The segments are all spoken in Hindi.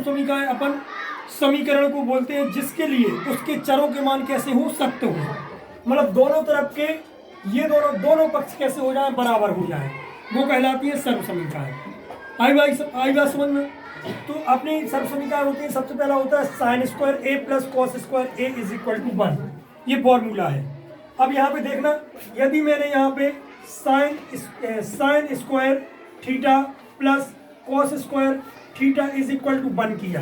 सर्वसमीकरण अपन समीकरण को बोलते हैं जिसके लिए उसके चरों के मान कैसे हो, सत्य हो, मतलब दोनों तरफ के ये दोनों पक्ष कैसे हो जाए, बराबर हो जाए, वो कहलाती है सर्वसमीकरण। आई बात समझ में। तो अपनी सर्वसमीकरण होती है, सबसे पहला होता है sine square A plus cos square A is equal to 1, ये फॉर्मूला है। अब यहाँ पे देखना, यदि मैंने यहाँ पे sine square theta plus cos square theta is equal to 1 किया,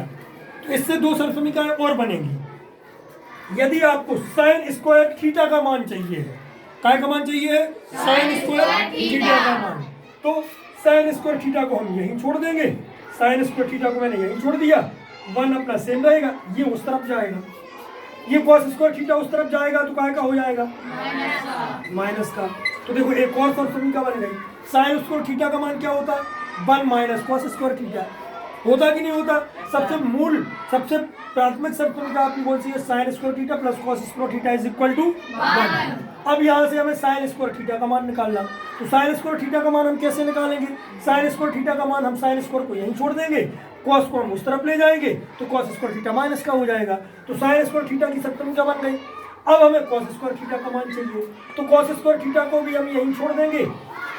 तो इससे दो सर्वसमीकरण और बनेंगी। यदि आपको साइन स्क्वायर थीटा का मान चाहिए है, काय का मान चाहिए है, साइन स्क्वायर थीटा का मान, तो साइन स्क्वायर थीटा को हम यहीं छोड़ देंगे, साइन स्क्वायर थीटा को मैंने यहीं छोड़ दिया, 1 अपना सेम रहेगा, ये उस तरफ जाएगा, ये कॉस स्क्वायर थीटा उस तरफ जाएगा, तो काय का हो जाएगा, माइनस का। तो देखो एक और सर्वसमीकरण बन गई। साइन स्क्वायर थीटा का मान क्या होता है, 1 माइनस कॉस स्क्वायर थीटा, होता कि नहीं होता। सबसे प्राथमिक सर्वसमीकरण आपकी कौन सी है, sine square theta plus cos square theta is equal to 1। अब यहाँ से हमें साइन स्क्वायर थीटा का मान निकालना, तो साइन स्क्वायर थीटा का मान हम कैसे निकालेंगे, साइन स्क्वायर थीटा का मान हम साइन स्क्वायर को यहीं छोड़ देंगे, कॉस को हम उस तरफ ले जाएंगे, तो कॉस स्क्वायर थीटा माइनस का हो जाएगा, तो साइन स्क्वायर थीटा की सर्वसमीकरण बन गई। अब हमें कॉस स्क्वायर थीटा का मान चाहिए, तो कॉस स्क्वायर थीटा को भी हम यहीं छोड़ देंगे,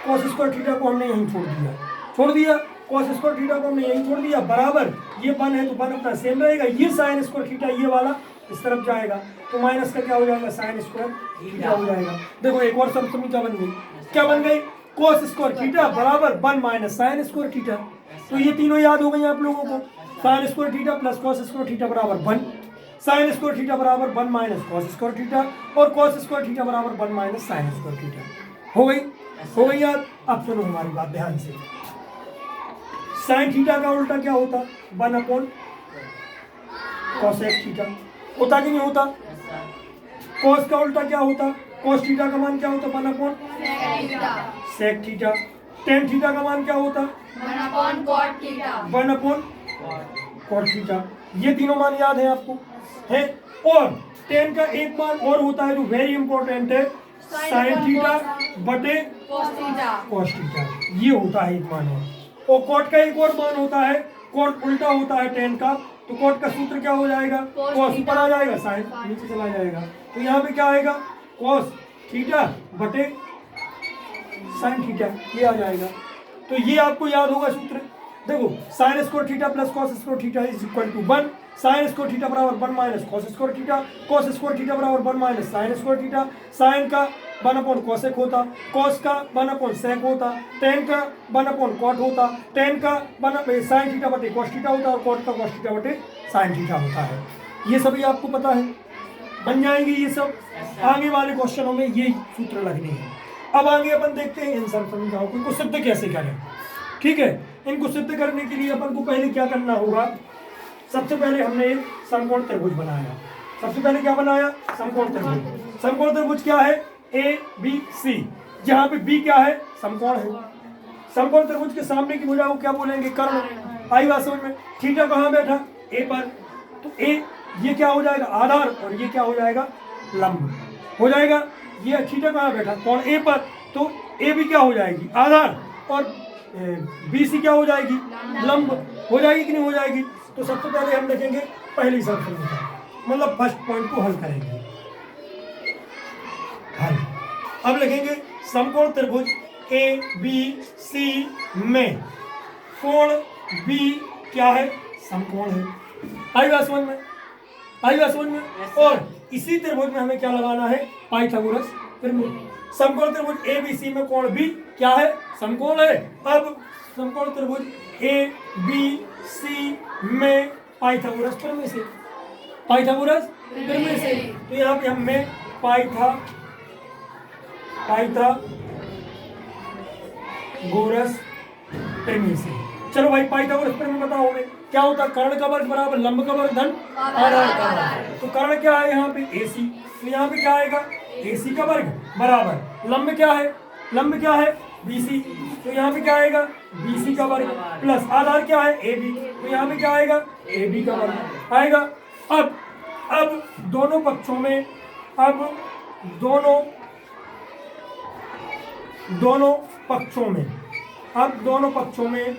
कॉस स्क्वायर थीटा को हमने यहीं छोड़ दिया, कॉस स्क्वायर थीटा को हमने यहीं छोड़ दिया, बराबर ये 1 है तो 1 अपना सेम रहेगा, ये साइन स्क्वायर थीटा ये वाला इस तरफ जाएगा, तो माइनस का क्या हो जाएगा, साइन स्क्वायर थीटा हो जाएगा। देखो एक और सर्वसमीकरण बन गई, क्या बन गई, कॉस स्क्वायर थीटा बराबर 1 माइनस साइन स्क्वायर थीटा। तो ये तीनों याद हो गई आप लोगों को, sign square theta plus cos square theta बराबर 1, साइन स्क्वायर थीटा बराबर 1 माइनस कॉस स्क्वायर थीटा, और कॉस स्क्वायर थीटा बराबर 1 माइनस साइन स्क्वायर थीटा। हो गई याद। अब सुनो हमारी बात ध्यान से, साइन थीटा का उल्टा क्या होता, 1 अपॉन कॉसेक थीटा, होता कि नहीं होता। कॉस का उल्टा क्या होता, कॉस थीटा का मान क्या होता, 1 upon sec theta. Tan theta का मान क्या होता, 1 upon cot theta. 1 upon cot theta. ये तीनों मान याद है आपको, है। और टेन का एक मान और होता है जो वेरी इंपॉर्टेंट है, साइन थीटा बटे कॉस थीटा, ये होता है एक मान। और कॉट का एक और मान होता है, कॉट उल्टा होता है टेन का, तो कॉट का सूत्र क्या हो जाएगा, कॉस ऊपर आ जाएगा, साइन नीचे चला जाएगा, तो यहाँ पे क्या आएगा, कॉस थीटा बटे साइन थीटा, ये आ जाएगा। तो ये आपको याद होगा सूत्र। देखो sine square theta plus cos square theta is equal to 1, sine square theta बराबर 1 minus cos square theta, cos square theta बराबर 1 minus sine square theta, sine का 1 अपॉन कॉसेक होता, कॉस का 1 अपॉन सेक होता, टेन का 1 अपॉन कॉट होता, टेन का 1 साइन थीटा बटे कॉस थीटा होता, और कॉट का कॉस थीटा बटे साइन थीटा होता है। ये सभी आपको पता है, बन जाएंगे ये सब। आगे वाले क्वेश्चनों में ये सूत्र लगने हैं। अब आगे अपन देखते हैं इन सर्वसमीकरणों को, इनको सिद्ध कैसे करें। ठीक है, इनको सिद्ध करने के लिए अपन को पहले क्या करना होगा, सबसे पहले हमने एक समकोण त्रिभुज बनाया। सबसे पहले क्या बनाया, समकोण त्रिभुज। समकोण त्रिभुज क्या है, ए बी सी, जहाँ पे बी क्या है, समकोण है। समकोण त्रिभुज के सामने की भुजा को क्या बोलेंगे, कर्ण। आई बात समझ में। थीटा कहाँ बैठा, ए पर, तो ए ये क्या हो जाएगा, आधार, और ये क्या हो जाएगा, लंब हो जाएगा। ये थीटा कहाँ बैठा, कोण ए पर, तो ए भी क्या हो जाएगी, आधार, और बी सी क्या हो जाएगी, लंब हो जाएगी कि नहीं हो जाएगी। तो सबसे पहले हम देखेंगे पहली सर्वसमीकरण, मतलब फर्स्ट पॉइंट को हल करेंगे। हल अब लिखेंगे समकोण त्रिभुज ए बी सी में कोण बी क्या है, समकोण है। आई बात समझ में, आई बात समझ में। और इसी त्रिभुज में हमें क्या लगाना है, पाइथागोरस त्रिभुज। समकोण त्रिभुज ए बी सी में कोण बी क्या है, समकोण है। अब समकोण त्रिभुज ए बी सी में पाइथागोरस प्रमेय से, पाइथागोरस प्रमेय से, तो यहाँ पे हमें पाइथागोरस प्रमेय से। चलो भाई पाइथागोरस प्रमेय बताओ हमें क्या होता है, कर्ण का वर्ग बराबर लंब का वर्ग धन आधार का वर्ग। तो कर्ण क्या है यहाँ पे, AC, तो यहाँ पे क्या आएगा, AC का वर्ग बराबर लंब क्या है, लंब क्या है, BC, तो यहाँ पे क्या आएगा, BC का वर्ग प्लस आधार क्या है, AB, तो यहाँ पे क्या आएगा, AB का वर्ग आएगा। अब दोनों पक्षों में, अब दोनों पक्षों में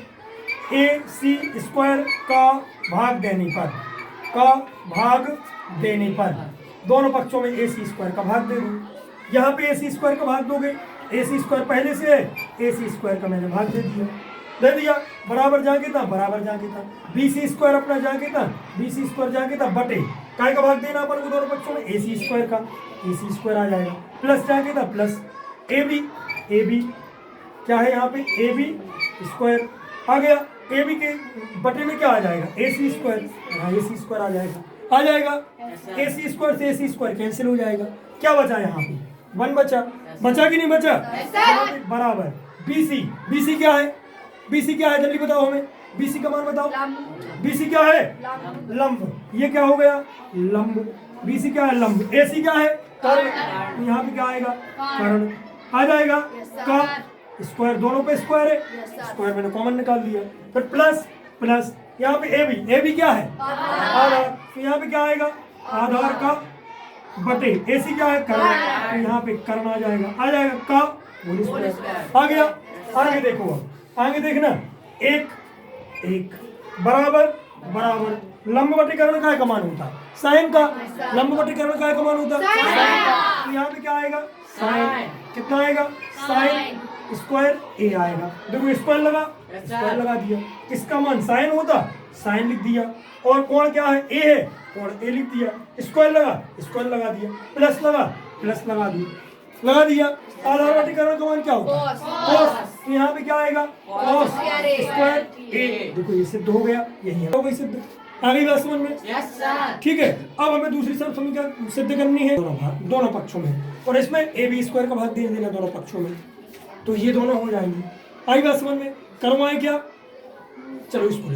AC स्क्वायर का भाग देने पर दोनों पक्षों में AC स्क्वायर का भाग दे दूँ। यहाँ पे AC स्क्वायर का भाग दोगे, AC स्क्वायर पहले से है, AC स्क्वायर का मैंने भाग दे दिया, बराबर जहाँ कितना BC स्क्वायर अपना जहाँ कितना BC स्क्वायर जहाँ कितना बटे काय का भाग देना अपन को दोनों पक्षों में AC स्क्वायर का, AC स्क्वायर आ जाएगा प्लस जहाँ कितना प्लस AB क्या है यहाँ पे AB स्क्वायर आ गया, AB के बटे में क्या आ जाएगा AC स्क्वायर, हाँ AC स्क्वायर आ जाएगा AC स्क्वायर से AC स्क्वायर कैंसिल हो जाएगा, क्या बचा यहाँ पे 1 बचा कि नहीं बचा, बराबर BC क्या है जल्दी बताओ हमें, BC का मान बताओ, BC क्या है लंब, ये क्या हो गया लंब, BC क्या है लंब, AC क्या है कर्ण, यहाँ पे क्या आएगा कर्ण आ जाएगा का स्क्वायर, दोनों पे स्क्वायर है, स्क्वायर मैंने कॉमन निकाल दिया, फिर प्लस यहाँ पे AB क्या है आधार, तो यहाँ पे क्या आएगा आधार का बटे AC क्या है कर्ण, तो यहाँ पे कर्ण आ जाएगा का होल स्क्वायर आ गया। आगे देखो, आगे देखना एक बराबर लंब बटे कर्ण का मान होता है साइन का, लंब बटे कर्ण का मान होता है तो यहाँ पे क्या आएगा साइन, कितना आएगा साइन स्क्वायर A आएगा, देखो स्क्वायर लगा दिया, किसका मान साइन होता साइन लिख दिया, और कोण क्या है A है कोण A लिख दिया, स्क्वायर लगा दिया, प्लस लगा दिया, आधार बटे कर्ण का मान क्या होता cos, तो यहाँ पे क्या आएगा cos स्क्वायर A, देखो ये सिद्ध हो गया, यही हो गई सिद्ध, आ गई बात समझ में, ठीक है। अब हमें दूसरी शर्त समीकरण सिद्ध करनी है दोनों पक्षों में, और इसमें AB स्क्वायर का भाग दे देना दोनों पक्षों में, तो ये दोनों हो जाएंगे। आई बात समझ में, करवाएं क्या, चलो इसको